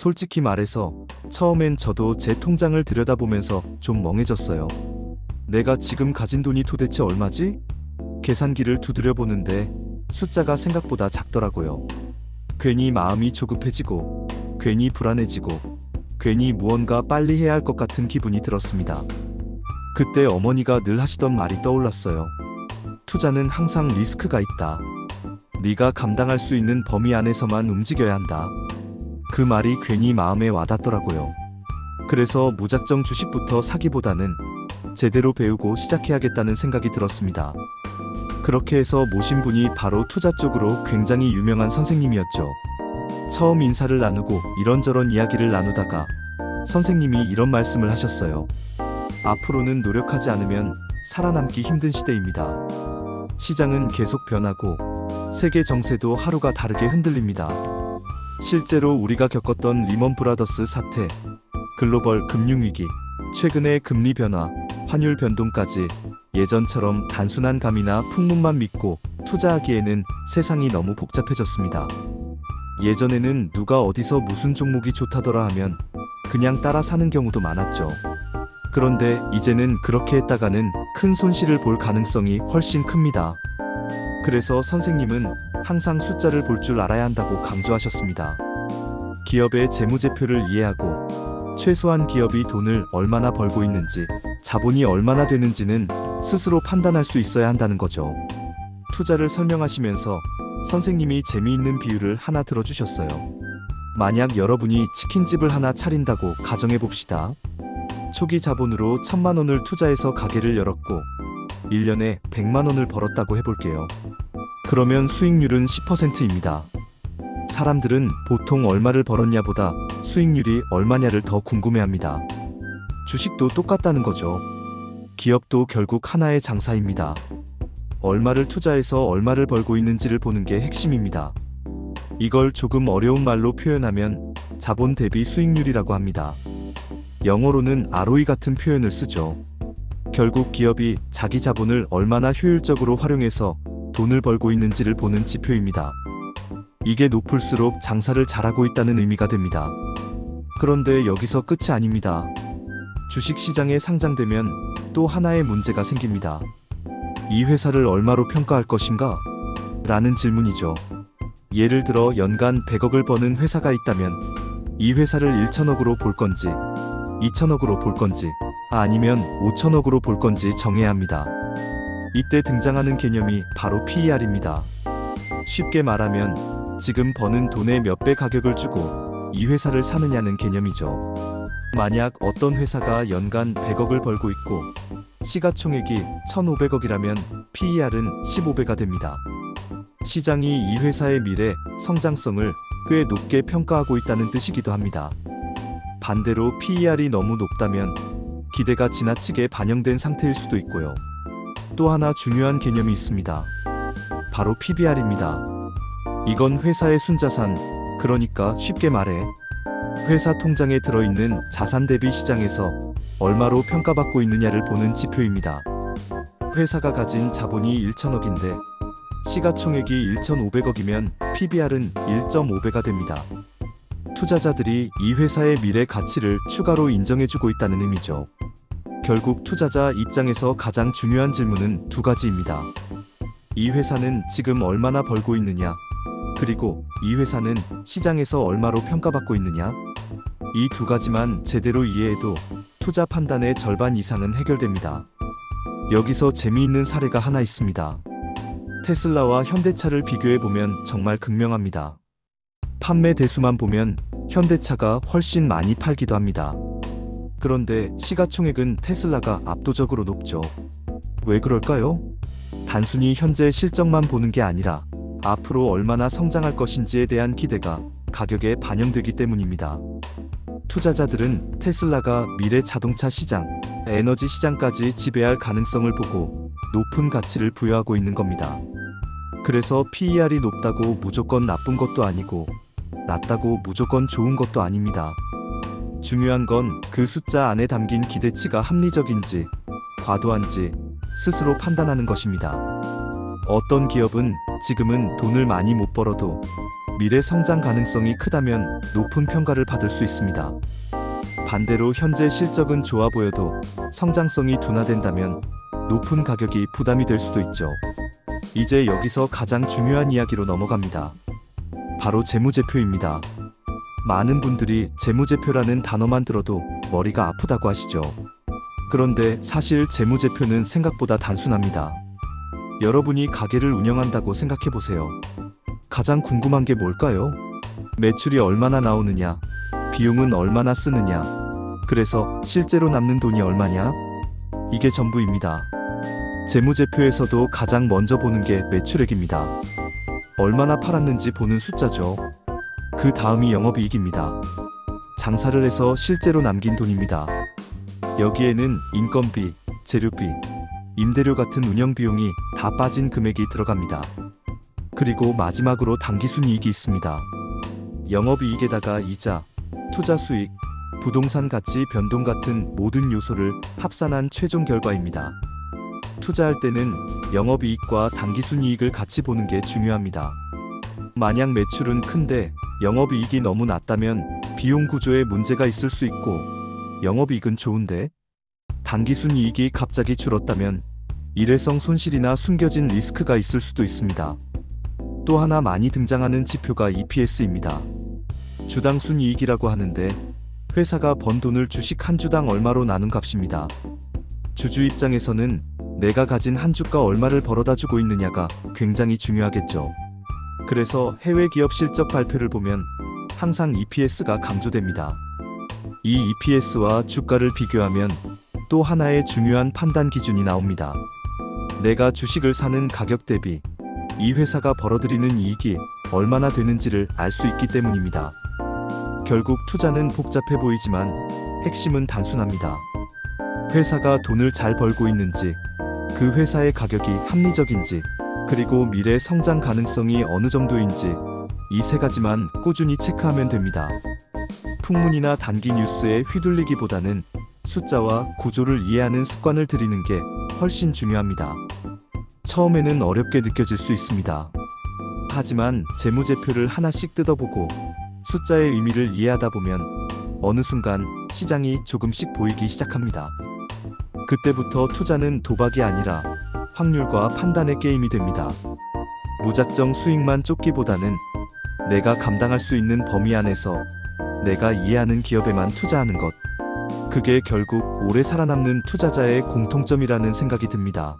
솔직히 말해서 처음엔 저도 제 통장을 들여다보면서 좀 멍해졌어요. 내가 지금 가진 돈이 도대체 얼마지? 계산기를 두드려 보는데 숫자가 생각보다 작더라고요. 괜히 마음이 조급해지고, 괜히 불안해지고, 괜히 무언가 빨리 해야 할 것 같은 기분이 들었습니다. 그때 어머니가 늘 하시던 말이 떠올랐어요. 투자는 항상 리스크가 있다. 네가 감당할 수 있는 범위 안에서만 움직여야 한다. 그 말이 괜히 마음에 와닿더라고요. 그래서 무작정 주식부터 사기보다는 제대로 배우고 시작해야겠다는 생각이 들었습니다. 그렇게 해서 모신 분이 바로 투자 쪽으로 굉장히 유명한 선생님이었죠. 처음 인사를 나누고 이런저런 이야기를 나누다가 선생님이 이런 말씀을 하셨어요. 앞으로는 노력하지 않으면 살아남기 힘든 시대입니다. 시장은 계속 변하고 세계 정세도 하루가 다르게 흔들립니다. 실제로 우리가 겪었던 리먼 브라더스 사태, 글로벌 금융위기, 최근의 금리 변화, 환율 변동까지 예전처럼 단순한 감이나 풍문만 믿고 투자하기에는 세상이 너무 복잡해졌습니다. 예전에는 누가 어디서 무슨 종목이 좋다더라 하면 그냥 따라 사는 경우도 많았죠. 그런데 이제는 그렇게 했다가는 큰 손실을 볼 가능성이 훨씬 큽니다. 그래서 선생님은 항상 숫자를 볼 줄 알아야 한다고 강조하셨습니다. 기업의 재무제표를 이해하고 최소한 기업이 돈을 얼마나 벌고 있는지, 자본이 얼마나 되는지는 스스로 판단할 수 있어야 한다는 거죠. 투자를 설명하시면서 선생님이 재미있는 비유를 하나 들어주셨어요. 만약 여러분이 치킨집을 하나 차린다고 가정해봅시다. 초기 자본으로 1,000만 원을 투자해서 가게를 열었고 1년에 100만 원을 벌었다고 해볼게요. 그러면 수익률은 10%입니다. 사람들은 보통 얼마를 벌었냐보다 수익률이 얼마냐를 더 궁금해합니다. 주식도 똑같다는 거죠. 기업도 결국 하나의 장사입니다. 얼마를 투자해서 얼마를 벌고 있는지를 보는 게 핵심입니다. 이걸 조금 어려운 말로 표현하면 자본 대비 수익률이라고 합니다. 영어로는 ROE 같은 표현을 쓰죠. 결국 기업이 자기 자본을 얼마나 효율적으로 활용해서 돈을 벌고 있는지를 보는 지표입니다. 이게 높을수록 장사를 잘하고 있다는 의미가 됩니다. 그런데 여기서 끝이 아닙니다. 주식시장에 상장되면 또 하나의 문제가 생깁니다. 이 회사를 얼마로 평가할 것인가? 라는 질문이죠. 예를 들어 연간 100억을 버는 회사가 있다면 이 회사를 1,000억으로 볼 건지 2,000억으로 볼 건지 아니면 5,000억으로 볼 건지 정해야 합니다. 이때 등장하는 개념이 바로 PER입니다. 쉽게 말하면 지금 버는 돈의 몇 배 가격을 주고 이 회사를 사느냐는 개념이죠. 만약 어떤 회사가 연간 100억을 벌고 있고 시가총액이 1,500억이라면 PER은 15배가 됩니다. 시장이 이 회사의 미래, 성장성을 꽤 높게 평가하고 있다는 뜻이기도 합니다. 반대로 PER이 너무 높다면 기대가 지나치게 반영된 상태일 수도 있고요. 또 하나 중요한 개념이 있습니다. 바로 PBR입니다. 이건 회사의 순자산, 그러니까 쉽게 말해 회사 통장에 들어있는 자산 대비 시장에서 얼마로 평가받고 있느냐를 보는 지표입니다. 회사가 가진 자본이 1,000억인데 시가총액이 1,500억이면 PBR은 1.5배가 됩니다. 투자자들이 이 회사의 미래 가치를 추가로 인정해주고 있다는 의미죠. 결국 투자자 입장에서 가장 중요한 질문은 두 가지입니다. 이 회사는 지금 얼마나 벌고 있느냐, 그리고 이 회사는 시장에서 얼마로 평가받고 있느냐. 이 두 가지만 제대로 이해해도 투자 판단의 절반 이상은 해결됩니다. 여기서 재미있는 사례가 하나 있습니다. 테슬라와 현대차를 비교해보면 정말 극명합니다. 판매 대수만 보면 현대차가 훨씬 많이 팔기도 합니다. 그런데 시가총액은 테슬라가 압도적으로 높죠. 왜 그럴까요? 단순히 현재 실적만 보는 게 아니라 앞으로 얼마나 성장할 것인지에 대한 기대가 가격에 반영되기 때문입니다. 투자자들은 테슬라가 미래 자동차 시장, 에너지 시장까지 지배할 가능성을 보고 높은 가치를 부여하고 있는 겁니다. 그래서 PER이 높다고 무조건 나쁜 것도 아니고 낮다고 무조건 좋은 것도 아닙니다. 중요한 건 그 숫자 안에 담긴 기대치가 합리적인지 과도한지 스스로 판단하는 것입니다. 어떤 기업은 지금은 돈을 많이 못 벌어도 미래 성장 가능성이 크다면 높은 평가를 받을 수 있습니다. 반대로 현재 실적은 좋아 보여도 성장성이 둔화된다면 높은 가격이 부담이 될 수도 있죠. 이제 여기서 가장 중요한 이야기로 넘어갑니다. 바로 재무제표입니다. 많은 분들이 재무제표라는 단어만 들어도 머리가 아프다고 하시죠. 그런데 사실 재무제표는 생각보다 단순합니다. 여러분이 가게를 운영한다고 생각해 보세요. 가장 궁금한 게 뭘까요? 매출이 얼마나 나오느냐, 비용은 얼마나 쓰느냐, 그래서 실제로 남는 돈이 얼마냐? 이게 전부입니다. 재무제표에서도 가장 먼저 보는 게 매출액입니다. 얼마나 팔았는지 보는 숫자죠. 그 다음이 영업이익입니다. 장사를 해서 실제로 남긴 돈입니다. 여기에는 인건비, 재료비, 임대료 같은 운영비용이 다 빠진 금액이 들어갑니다. 그리고 마지막으로 당기순이익이 있습니다. 영업이익에다가 이자, 투자 수익, 부동산 가치 변동 같은 모든 요소를 합산한 최종 결과입니다. 투자할 때는 영업이익과 당기순이익을 같이 보는 게 중요합니다. 만약 매출은 큰데 영업이익이 너무 낮다면 비용 구조에 문제가 있을 수 있고, 영업이익은 좋은데 당기순이익이 갑자기 줄었다면 일회성 손실이나 숨겨진 리스크가 있을 수도 있습니다. 또 하나 많이 등장하는 지표가 EPS입니다. 주당 순이익이라고 하는데 회사가 번 돈을 주식 한 주당 얼마로 나눈 값입니다. 주주 입장에서는 내가 가진 한 주가 얼마를 벌어다 주고 있느냐가 굉장히 중요하겠죠. 그래서 해외 기업 실적 발표를 보면 항상 EPS가 강조됩니다. 이 EPS와 주가를 비교하면 또 하나의 중요한 판단 기준이 나옵니다. 내가 주식을 사는 가격 대비 이 회사가 벌어들이는 이익이 얼마나 되는지를 알 수 있기 때문입니다. 결국 투자는 복잡해 보이지만 핵심은 단순합니다. 회사가 돈을 잘 벌고 있는지, 그 회사의 가격이 합리적인지, 그리고 미래 성장 가능성이 어느 정도인지, 이 세 가지만 꾸준히 체크하면 됩니다. 풍문이나 단기 뉴스에 휘둘리기보다는 숫자와 구조를 이해하는 습관을 들이는 게 훨씬 중요합니다. 처음에는 어렵게 느껴질 수 있습니다. 하지만 재무제표를 하나씩 뜯어보고 숫자의 의미를 이해하다 보면 어느 순간 시장이 조금씩 보이기 시작합니다. 그때부터 투자는 도박이 아니라 확률과 판단의 게임이 됩니다. 무작정 수익만 쫓기보다는 내가 감당할 수 있는 범위 안에서 내가 이해하는 기업에만 투자하는 것. 그게 결국 오래 살아남는 투자자의 공통점이라는 생각이 듭니다.